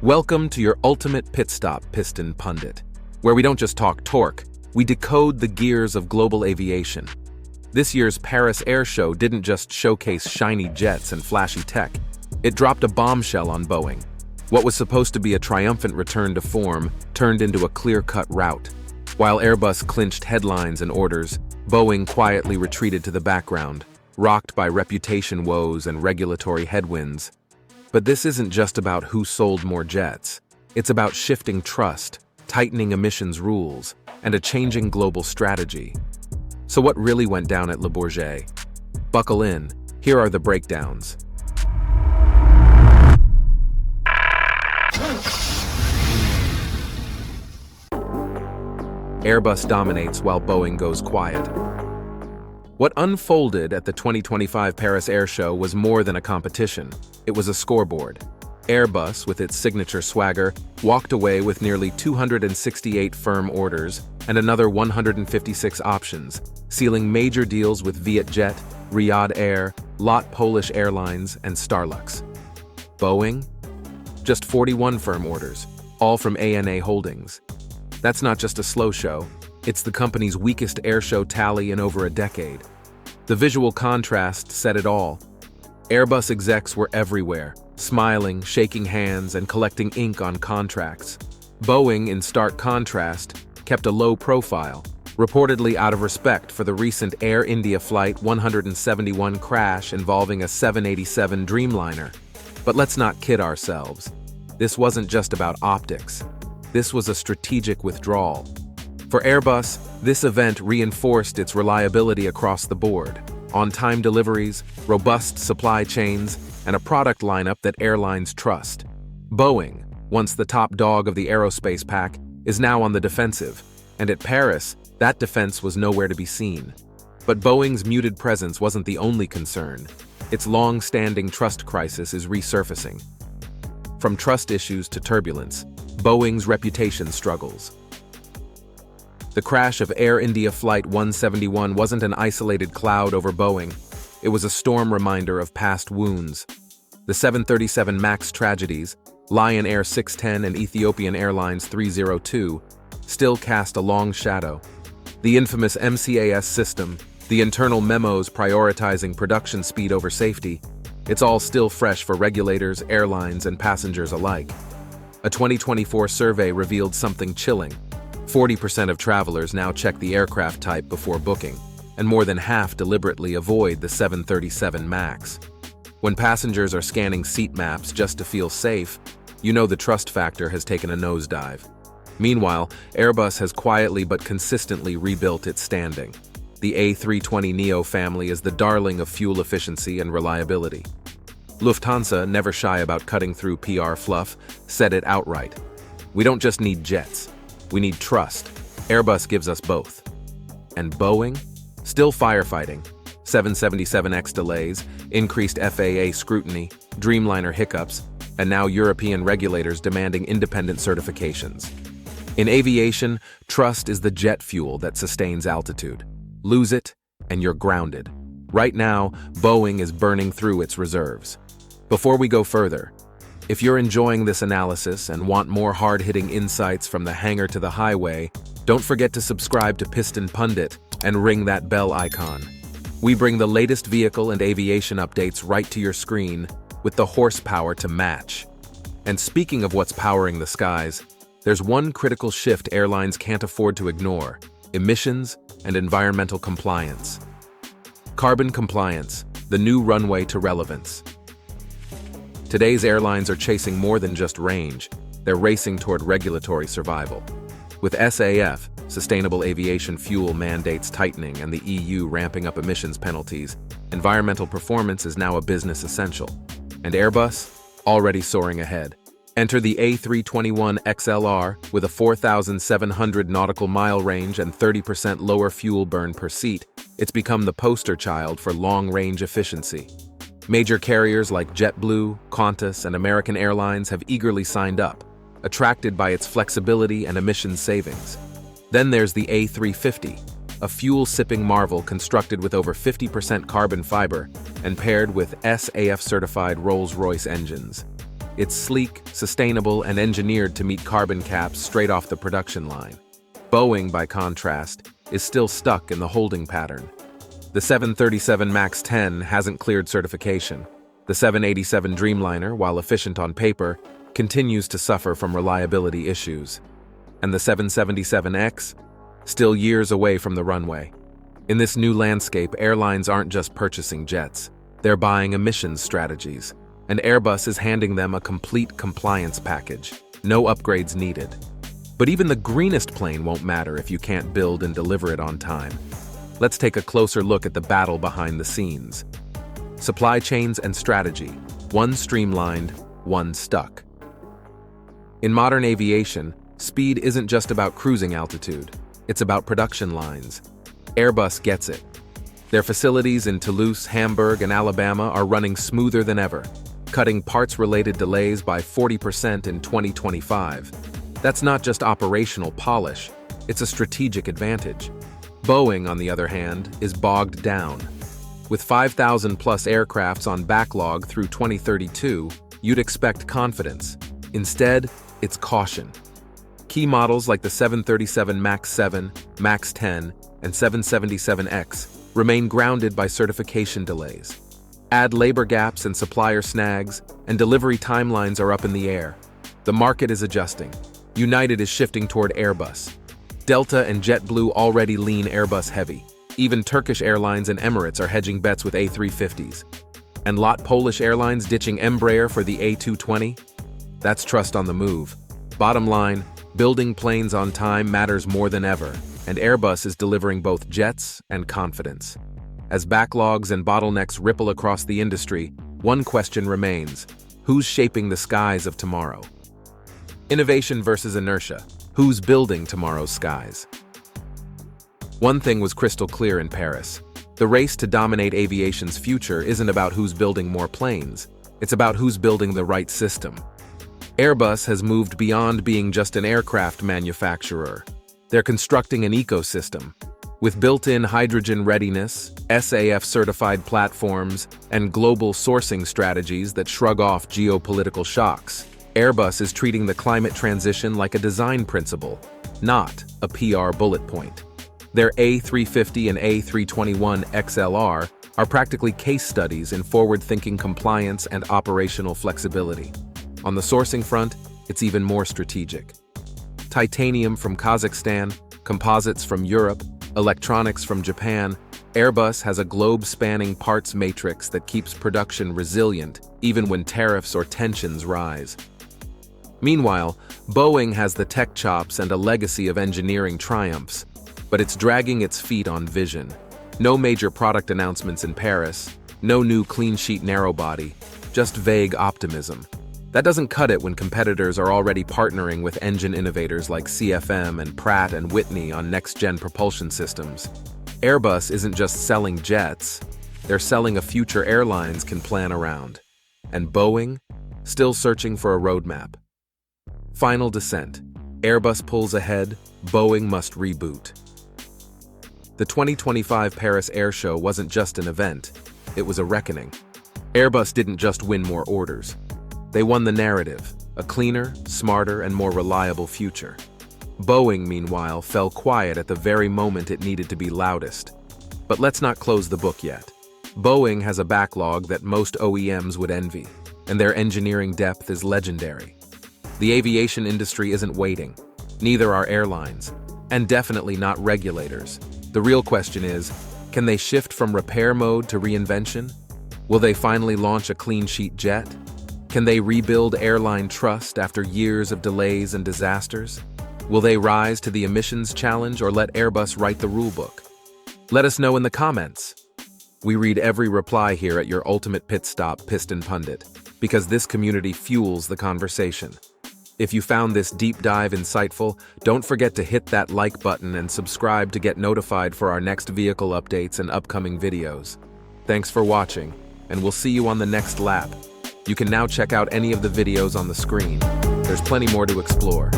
Welcome to your ultimate pit stop, Piston Pundit, where we don't just talk torque, we decode the gears of global aviation. This year's Paris Air Show didn't just showcase shiny jets and flashy tech, it dropped a bombshell on Boeing. What was supposed to be a triumphant return to form turned into a clear-cut rout. While Airbus clinched headlines and orders, Boeing quietly retreated to the background, rocked by reputation woes and regulatory headwinds. But this isn't just about who sold more jets. It's about shifting trust, tightening emissions rules, and a changing global strategy. So what really went down at Le Bourget? Buckle in, here are the breakdowns. Airbus dominates while Boeing goes quiet. What unfolded at the 2025 Paris Air Show was more than a competition. It was a scoreboard. Airbus, with its signature swagger, walked away with nearly 268 firm orders and another 156 options, sealing major deals with Vietjet, Riyadh Air, LOT Polish Airlines, and Starlux. Boeing? Just 41 firm orders, all from ANA Holdings. That's not just a slow show, it's the company's weakest airshow tally in over a decade. The visual contrast said it all. Airbus execs were everywhere, smiling, shaking hands, and collecting ink on contracts. Boeing, in stark contrast, kept a low profile, reportedly out of respect for the recent Air India Flight 171 crash involving a 787 Dreamliner. But let's not kid ourselves. This wasn't just about optics. This was a strategic withdrawal. For Airbus, this event reinforced its reliability across the board, on-time deliveries, robust supply chains, and a product lineup that airlines trust. Boeing, once the top dog of the aerospace pack, is now on the defensive, and at Paris, that defense was nowhere to be seen. But Boeing's muted presence wasn't the only concern. Its long-standing trust crisis is resurfacing. From trust issues to turbulence, Boeing's reputation struggles. The crash of Air India Flight 171 wasn't an isolated cloud over Boeing. It was a storm reminder of past wounds. The 737 MAX tragedies, Lion Air 610 and Ethiopian Airlines 302, still cast a long shadow. The infamous MCAS system, the internal memos prioritizing production speed over safety, it's all still fresh for regulators, airlines, and passengers alike. A 2024 survey revealed something chilling. 40% of travelers now check the aircraft type before booking, and more than half deliberately avoid the 737 MAX. When passengers are scanning seat maps just to feel safe, you know the trust factor has taken a nosedive. Meanwhile, Airbus has quietly but consistently rebuilt its standing. The A320neo family is the darling of fuel efficiency and reliability. Lufthansa, never shy about cutting through PR fluff, said it outright. We don't just need jets. We need trust. Airbus gives us both. And Boeing? Still firefighting. 777X delays, increased FAA scrutiny, Dreamliner hiccups, and now European regulators demanding independent certifications. In aviation, trust is the jet fuel that sustains altitude. Lose it, and you're grounded. Right now, Boeing is burning through its reserves. Before we go further, if you're enjoying this analysis and want more hard-hitting insights from the hangar to the highway, don't forget to subscribe to Piston Pundit and ring that bell icon. We bring the latest vehicle and aviation updates right to your screen with the horsepower to match. And speaking of what's powering the skies, there's one critical shift airlines can't afford to ignore: emissions and environmental compliance. Carbon compliance, the new runway to relevance. Today's airlines are chasing more than just range, they're racing toward regulatory survival. With SAF, Sustainable Aviation Fuel mandates tightening and the EU ramping up emissions penalties, environmental performance is now a business essential. And Airbus? Already soaring ahead. Enter the A321XLR with a 4,700 nautical mile range and 30% lower fuel burn per seat. It's become the poster child for long-range efficiency. Major carriers like JetBlue, Qantas, and American Airlines have eagerly signed up, attracted by its flexibility and emissions savings. Then there's the A350, a fuel-sipping marvel constructed with over 50% carbon fiber and paired with SAF-certified Rolls-Royce engines. It's sleek, sustainable, and engineered to meet carbon caps straight off the production line. Boeing, by contrast, is still stuck in the holding pattern. The 737 MAX 10 hasn't cleared certification. The 787 Dreamliner, while efficient on paper, continues to suffer from reliability issues. And the 777X, still years away from the runway. In this new landscape, airlines aren't just purchasing jets. They're buying emissions strategies. And Airbus is handing them a complete compliance package. No upgrades needed. But even the greenest plane won't matter if you can't build and deliver it on time. Let's take a closer look at the battle behind the scenes. Supply chains and strategy. One streamlined, one stuck. In modern aviation, speed isn't just about cruising altitude. It's about production lines. Airbus gets it. Their facilities in Toulouse, Hamburg, and Alabama are running smoother than ever, cutting parts-related delays by 40% in 2025. That's not just operational polish, it's a strategic advantage. Boeing, on the other hand, is bogged down. With 5,000-plus aircrafts on backlog through 2032, you'd expect confidence. Instead, it's caution. Key models like the 737 MAX 7, MAX 10, and 777X remain grounded by certification delays. Add labor gaps and supplier snags, and delivery timelines are up in the air. The market is adjusting. United is shifting toward Airbus. Delta and JetBlue already lean Airbus heavy. Even Turkish Airlines and Emirates are hedging bets with A350s. And lot Polish Airlines ditching Embraer for the A220? That's trust on the move. Bottom line, building planes on time matters more than ever, and Airbus is delivering both jets and confidence. As backlogs and bottlenecks ripple across the industry, one question remains: who's shaping the skies of tomorrow? Innovation versus inertia. Who's building tomorrow's skies? One thing was crystal clear in Paris. The race to dominate aviation's future isn't about who's building more planes. It's about who's building the right system. Airbus has moved beyond being just an aircraft manufacturer. They're constructing an ecosystem. With built-in hydrogen readiness, SAF-certified platforms, and global sourcing strategies that shrug off geopolitical shocks, Airbus is treating the climate transition like a design principle, not a PR bullet point. Their A350 and A321 XLR are practically case studies in forward-thinking compliance and operational flexibility. On the sourcing front, it's even more strategic. Titanium from Kazakhstan, composites from Europe, electronics from Japan, Airbus has a globe-spanning parts matrix that keeps production resilient even when tariffs or tensions rise. Meanwhile, Boeing has the tech chops and a legacy of engineering triumphs, but it's dragging its feet on vision. No major product announcements in Paris, no new clean-sheet narrowbody, just vague optimism. That doesn't cut it when competitors are already partnering with engine innovators like CFM and Pratt & Whitney on next-gen propulsion systems. Airbus isn't just selling jets, they're selling a future airlines can plan around. And Boeing? Still searching for a roadmap. Final descent. Airbus pulls ahead, Boeing must reboot. The 2025 Paris Air Show wasn't just an event, it was a reckoning. Airbus didn't just win more orders. They won the narrative, a cleaner, smarter, and more reliable future. Boeing, meanwhile, fell quiet at the very moment it needed to be loudest. But let's not close the book yet. Boeing has a backlog that most OEMs would envy, and their engineering depth is legendary. The aviation industry isn't waiting, neither are airlines, and definitely not regulators. The real question is, can they shift from repair mode to reinvention? Will they finally launch a clean-sheet jet? Can they rebuild airline trust after years of delays and disasters? Will they rise to the emissions challenge or let Airbus write the rulebook? Let us know in the comments. We read every reply here at your ultimate pit stop, Piston Pundit, because this community fuels the conversation. If you found this deep dive insightful, don't forget to hit that like button and subscribe to get notified for our next vehicle updates and upcoming videos. Thanks for watching, and we'll see you on the next lap. You can now check out any of the videos on the screen. There's plenty more to explore.